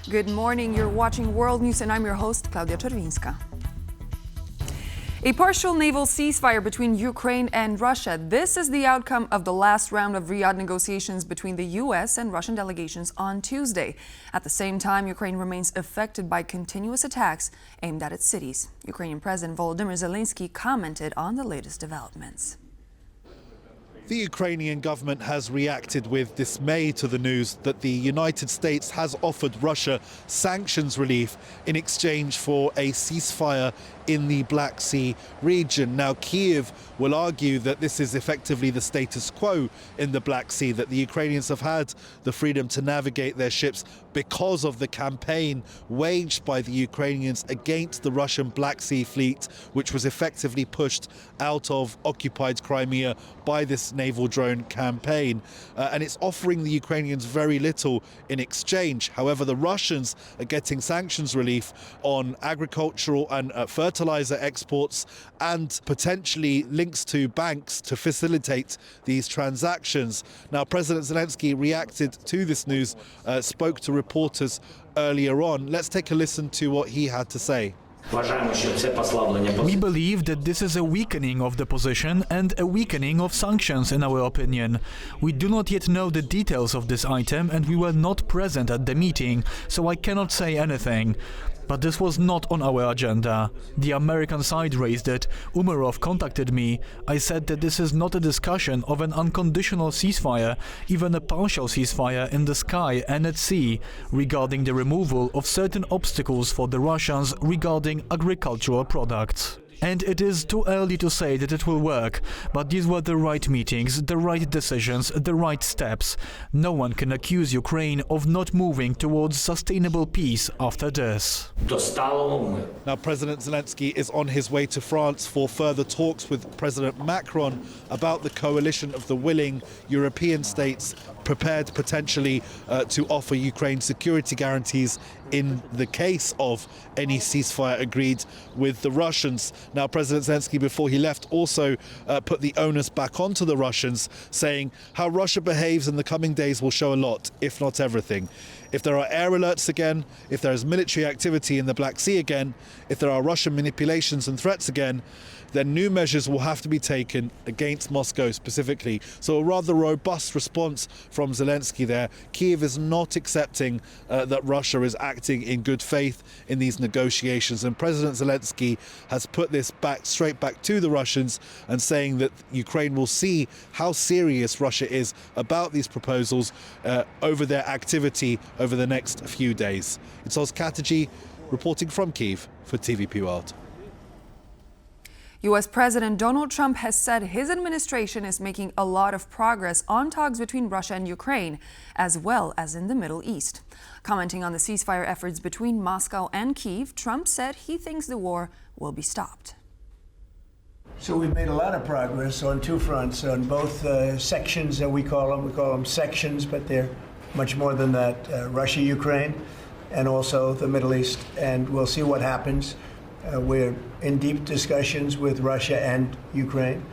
Good morning, you're watching World News and I'm your host, Klaudia Czerwińska. A partial naval ceasefire between Ukraine and Russia. This is the outcome of the last round of Riyadh negotiations between the U.S. and Russian delegations on Tuesday. At the same time, Ukraine remains affected by continuous attacks aimed at its cities. Ukrainian President Volodymyr Zelenskyy commented on the latest developments. The Ukrainian government has reacted with dismay to the news that the United States has offered Russia sanctions relief in exchange for a ceasefire in the Black Sea region. Now, Kyiv will argue that this is effectively the status quo in the Black Sea, that the Ukrainians have had the freedom to navigate their ships because of the campaign waged by the Ukrainians against the Russian Black Sea fleet, which was effectively pushed out of occupied Crimea by this naval drone campaign. And it's offering the Ukrainians very little in exchange. However, the Russians are getting sanctions relief on agricultural and fertilizer exports and potentially links to banks to facilitate these transactions. Now, President Zelenskyy reacted to this news, spoke to reporters earlier on. Let's take a listen to what he had to say. We believe that this is a weakening of the position and a weakening of sanctions, in our opinion. We do not yet know the details of this item and we were not present at the meeting, so I cannot say anything. But this was not on our agenda. The American side raised it. Umerov contacted me. I said that this is not a discussion of an unconditional ceasefire, even a partial ceasefire in the sky and at sea, regarding the removal of certain obstacles for the Russians regarding agricultural products. And it is too early to say that it will work, but these were the right meetings, the right decisions, the right steps. No one can accuse Ukraine of not moving towards sustainable peace after this. Now, President Zelenskyy is on his way to France for further talks with President Macron about the coalition of the willing European states prepared potentially to offer Ukraine security guarantees in the case of any ceasefire agreed with the Russians. Now, President Zelenskyy, before he left, also put the onus back onto the Russians, saying how Russia behaves in the coming days will show a lot, if not everything. If there are air alerts again, if there is military activity in the Black Sea again, if there are Russian manipulations and threats again, then new measures will have to be taken against Moscow specifically. So a rather robust response from Zelenskyy there. Kyiv is not accepting that Russia is acting in good faith in these negotiations. And President Zelenskyy has put this straight back to the Russians and saying that Ukraine will see how serious Russia is about these proposals over their activity over the next few days. It's Oz Chatterjee reporting from Kyiv for TVP World. U.S. President Donald Trump has said his administration is making a lot of progress on talks between Russia and Ukraine, as well as in the Middle East. Commenting on the ceasefire efforts between Moscow and Kyiv, Trump said he thinks the war will be stopped. So we've made a lot of progress on two fronts, on both sections that we call them sections, but they're much more than that, Russia, Ukraine, and also the Middle East, and we'll see what happens. We're in deep discussions with Russia and Ukraine,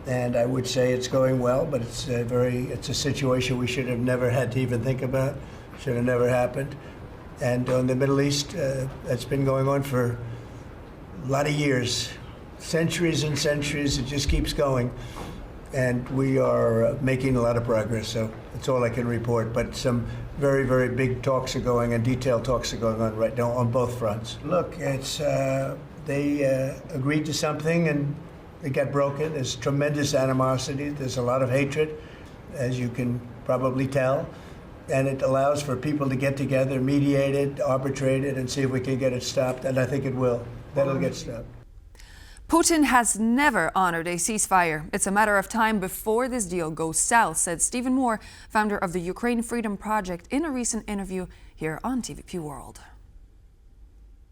and I would say it's going well, but it's a situation we should have never had to even think about, should have never happened. And on the Middle East, that's been going on for a lot of years, centuries and centuries. It just keeps going, and we are making a lot of progress, so that's all I can report. But some very, very big talks are going and detailed talks are going on right now on both fronts. Look, it's they agreed to something and it got broken. There's tremendous animosity. There's a lot of hatred, as you can probably tell. And it allows for people to get together, mediate it, arbitrate it, and see if we can get it stopped. And I think it will. That'll get stopped. Putin has never honored a ceasefire. It's a matter of time before this deal goes south, said Stephen Moore, founder of the Ukraine Freedom Project, in a recent interview here on TVP World.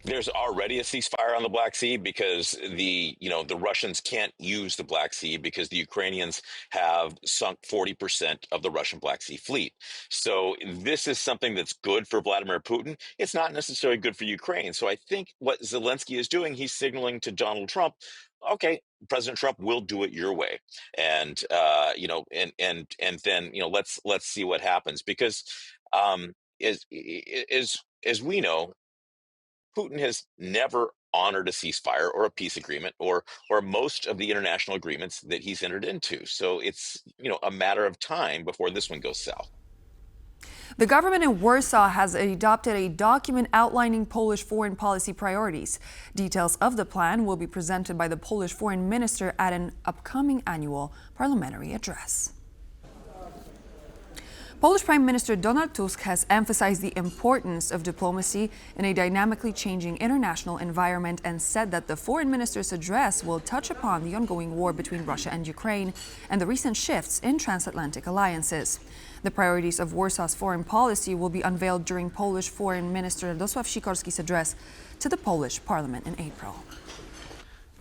There's already a ceasefire on the Black Sea because the Russians can't use the Black Sea because the Ukrainians have sunk 40% of the Russian Black Sea fleet. So this is something that's good for Vladimir Putin. It's not necessarily good for Ukraine. So I think what Zelenskyy is doing, he's signaling to Donald Trump, okay, President Trump will do it your way. And then let's see what happens because as we know, Putin has never honored a ceasefire or a peace agreement or most of the international agreements that he's entered into. So it's a matter of time before this one goes south. The government in Warsaw has adopted a document outlining Polish foreign policy priorities. Details of the plan will be presented by the Polish foreign minister at an upcoming annual parliamentary address. Polish Prime Minister Donald Tusk has emphasized the importance of diplomacy in a dynamically changing international environment and said that the foreign minister's address will touch upon the ongoing war between Russia and Ukraine and the recent shifts in transatlantic alliances. The priorities of Warsaw's foreign policy will be unveiled during Polish Foreign Minister Rolf Sikorski's address to the Polish Parliament in April.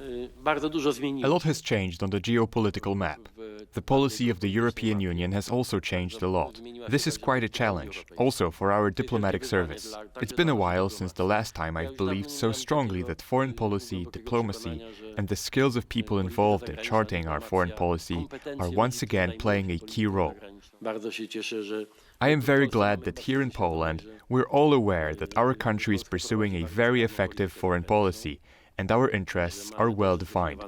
A lot has changed on the geopolitical map. The policy of the European Union has also changed a lot. This is quite a challenge, also for our diplomatic service. It's been a while since the last time I've believed so strongly that foreign policy, diplomacy, and the skills of people involved in charting our foreign policy are once again playing a key role. I am very glad that here in Poland, we're all aware that our country is pursuing a very effective foreign policy, and our interests are well defined.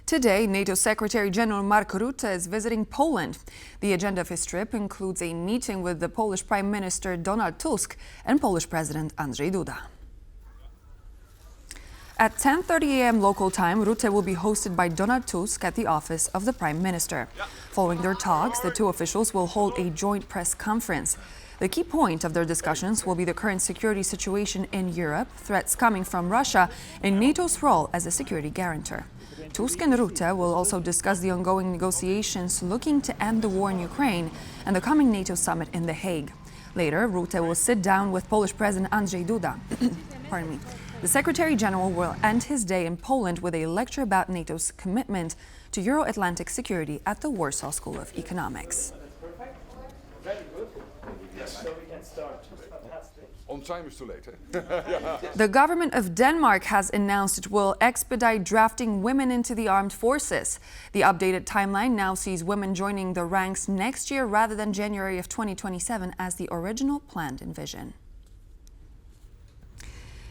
Today, NATO Secretary General Mark Rutte is visiting Poland. The agenda of his trip includes a meeting with the Polish Prime Minister Donald Tusk and Polish President Andrzej Duda. At 10:30 a.m. local time, Rutte will be hosted by Donald Tusk at the office of the Prime Minister. Following their talks, the two officials will hold a joint press conference. The key point of their discussions will be the current security situation in Europe, threats coming from Russia, and NATO's role as a security guarantor. Tusk and Rutte will also discuss the ongoing negotiations looking to end the war in Ukraine and the coming NATO summit in The Hague. Later, Rutte will sit down with Polish President Andrzej Duda. Pardon me. The Secretary General will end his day in Poland with a lecture about NATO's commitment to Euro-Atlantic security at the Warsaw School of Economics. So we can start. Fantastic. On time is too late, The government of Denmark has announced it will expedite drafting women into the armed forces. The updated timeline now sees women joining the ranks next year rather than January of 2027 as the original plan envisioned.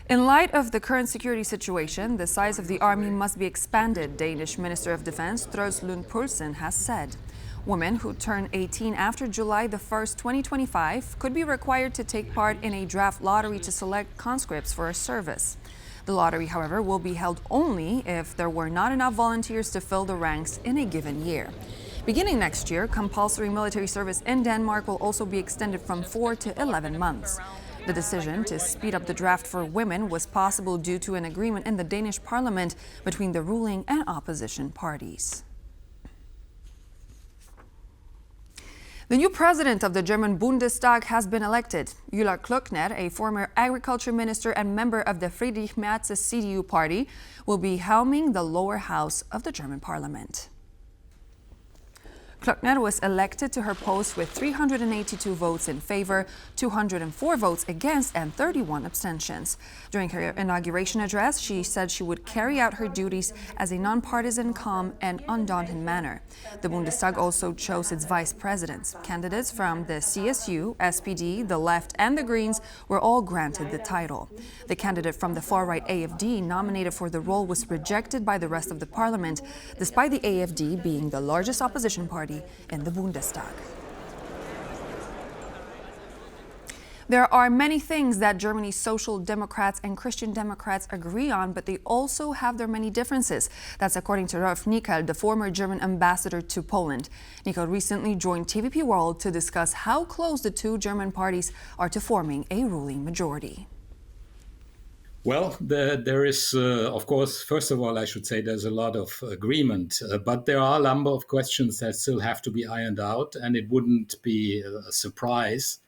In light of the current security situation, the size of the army must be expanded, Danish Minister of Defense Troels Lund Poulsen has said. Women who turn 18 after July the 1st, 2025 could be required to take part in a draft lottery to select conscripts for a service. The lottery, however, will be held only if there were not enough volunteers to fill the ranks in a given year. Beginning next year, compulsory military service in Denmark will also be extended from 4 to 11 months. The decision to speed up the draft for women was possible due to an agreement in the Danish parliament between the ruling and opposition parties. The new president of the German Bundestag has been elected. Gyula Klöckner, a former agriculture minister and member of the Friedrich Merz's CDU party, will be helming the lower house of the German parliament. Klöckner was elected to her post with 382 votes in favor, 204 votes against, and 31 abstentions. During her inauguration address, she said she would carry out her duties as a nonpartisan, calm, and undaunted manner. The Bundestag also chose its vice presidents. Candidates from the CSU, SPD, the Left, and the Greens were all granted the title. The candidate from the far-right AFD nominated for the role was rejected by the rest of the parliament, despite the AFD being the largest opposition party in the Bundestag. There are many things that Germany's Social Democrats and Christian Democrats agree on, but they also have their many differences. That's according to Rolf Nikel, the former German ambassador to Poland. Nikel recently joined TVP World to discuss how close the two German parties are to forming a ruling majority. Well, there is, of course, first of all, I should say there's a lot of agreement, but there are a number of questions that still have to be ironed out, and it wouldn't be a surprise,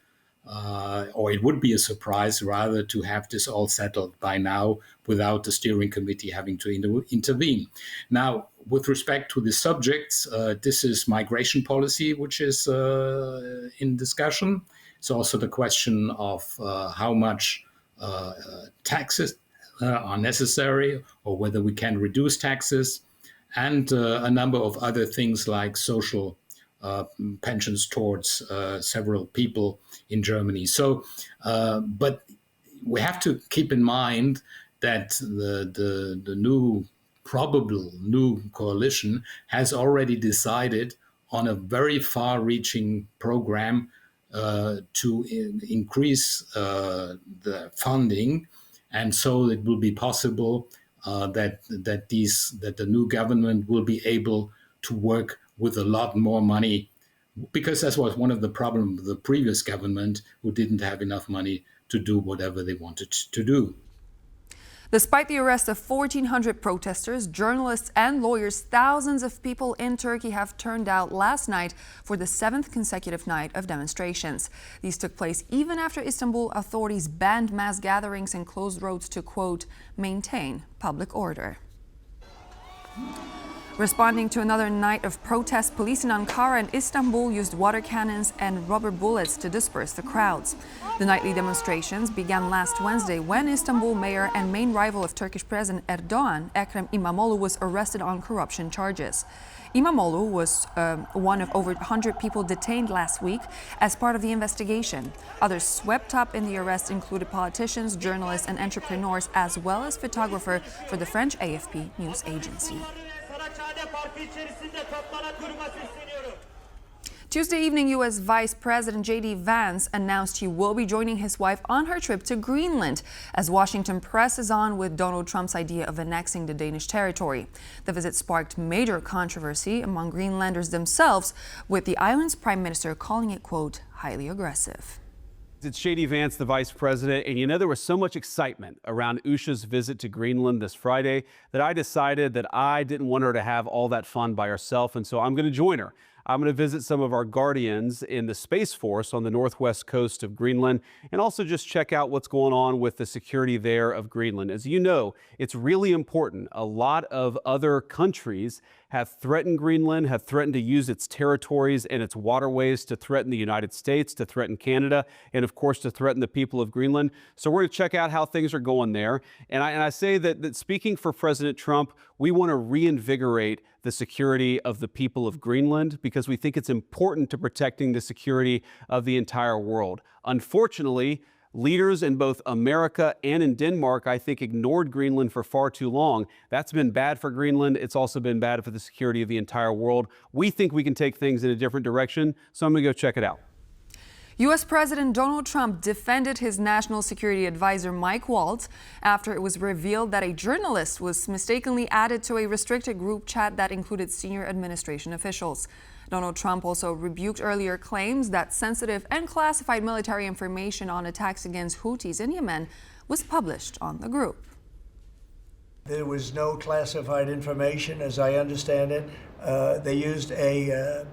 or it would be a surprise rather to have this all settled by now without the steering committee having to intervene. Now, with respect to the subjects, this is migration policy, which is in discussion. It's also the question of how much taxes are necessary or whether we can reduce taxes, and a number of other things like social pensions towards several people in Germany. So, but we have to keep in mind that the probable new coalition has already decided on a very far-reaching program to increase the funding, and so it will be possible that the new government will be able to work with a lot more money, because that was one of the problems of the previous government, who didn't have enough money to do whatever they wanted to do. Despite the arrest of 1,400 protesters, journalists and lawyers, thousands of people in Turkey have turned out last night for the 7th consecutive night of demonstrations. These took place even after Istanbul authorities banned mass gatherings and closed roads to, quote, maintain public order. Responding to another night of protest, police in Ankara and Istanbul used water cannons and rubber bullets to disperse the crowds. The nightly demonstrations began last Wednesday when Istanbul mayor and main rival of Turkish President Erdogan, Ekrem İmamoğlu, was arrested on corruption charges. İmamoğlu was one of over 100 people detained last week as part of the investigation. Others swept up in the arrest included politicians, journalists and entrepreneurs, as well as photographer for the French AFP news agency. Tuesday evening, U.S. Vice President J.D. Vance announced he will be joining his wife on her trip to Greenland as Washington presses on with Donald Trump's idea of annexing the Danish territory. The visit sparked major controversy among Greenlanders themselves, with the island's prime minister calling it, quote, highly aggressive. It's J.D. Vance, the vice president, and you know, there was so much excitement around Usha's visit to Greenland this Friday that I decided that I didn't want her to have all that fun by herself, and so I'm going to join her. I'm going to visit some of our guardians in the Space Force on the northwest coast of Greenland and also just check out what's going on with the security there of Greenland. As you know, it's really important. A lot of other countries have threatened Greenland, have threatened to use its territories and its waterways to threaten the United States, to threaten Canada, and of course to threaten the people of Greenland. So we're going to check out how things are going there. And I say that speaking for President Trump, we want to reinvigorate the security of the people of Greenland because we think it's important to protecting the security of the entire world. Unfortunately, leaders in both America and in Denmark, I think, ignored Greenland for far too long. That's been bad for Greenland. It's also been bad for the security of the entire world. We think we can take things in a different direction, so I'm going to go check it out. U.S. President Donald Trump defended his national security advisor Mike Waltz after it was revealed that a journalist was mistakenly added to a restricted group chat that included senior administration officials. Donald Trump also rebuked earlier claims that sensitive and classified military information on attacks against Houthis in Yemen was published on the group. There was no classified information, as I understand it. They used a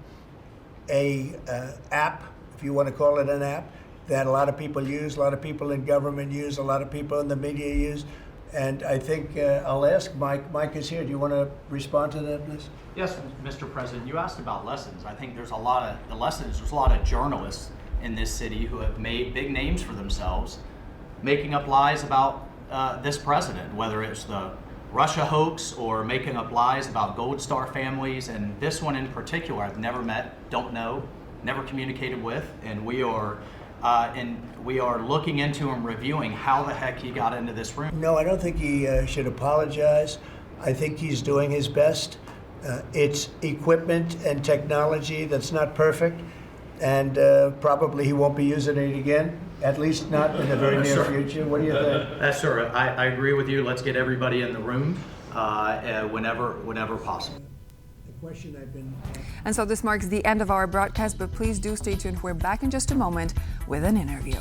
app, if you want to call it an app, that a lot of people use, a lot of people in government use, a lot of people in the media use. And I think I'll ask Mike. Mike is here. Do you want to respond to that, please? Yes, Mr. President. You asked about lessons. I think there's a lot of journalists in this city who have made big names for themselves, making up lies about this president, whether it's the Russia hoax or making up lies about Gold Star families. And this one in particular, I've never met, don't know, never communicated with, and we are looking into and reviewing how the heck he got into this room. No, I don't think he should apologize. I think he's doing his best. It's equipment and technology that's not perfect, and probably he won't be using it again, at least not in the very near future. What do you think? Sir, I agree with you. Let's get everybody in the room whenever possible. And so this marks the end of our broadcast, but please do stay tuned. We're back in just a moment with an interview.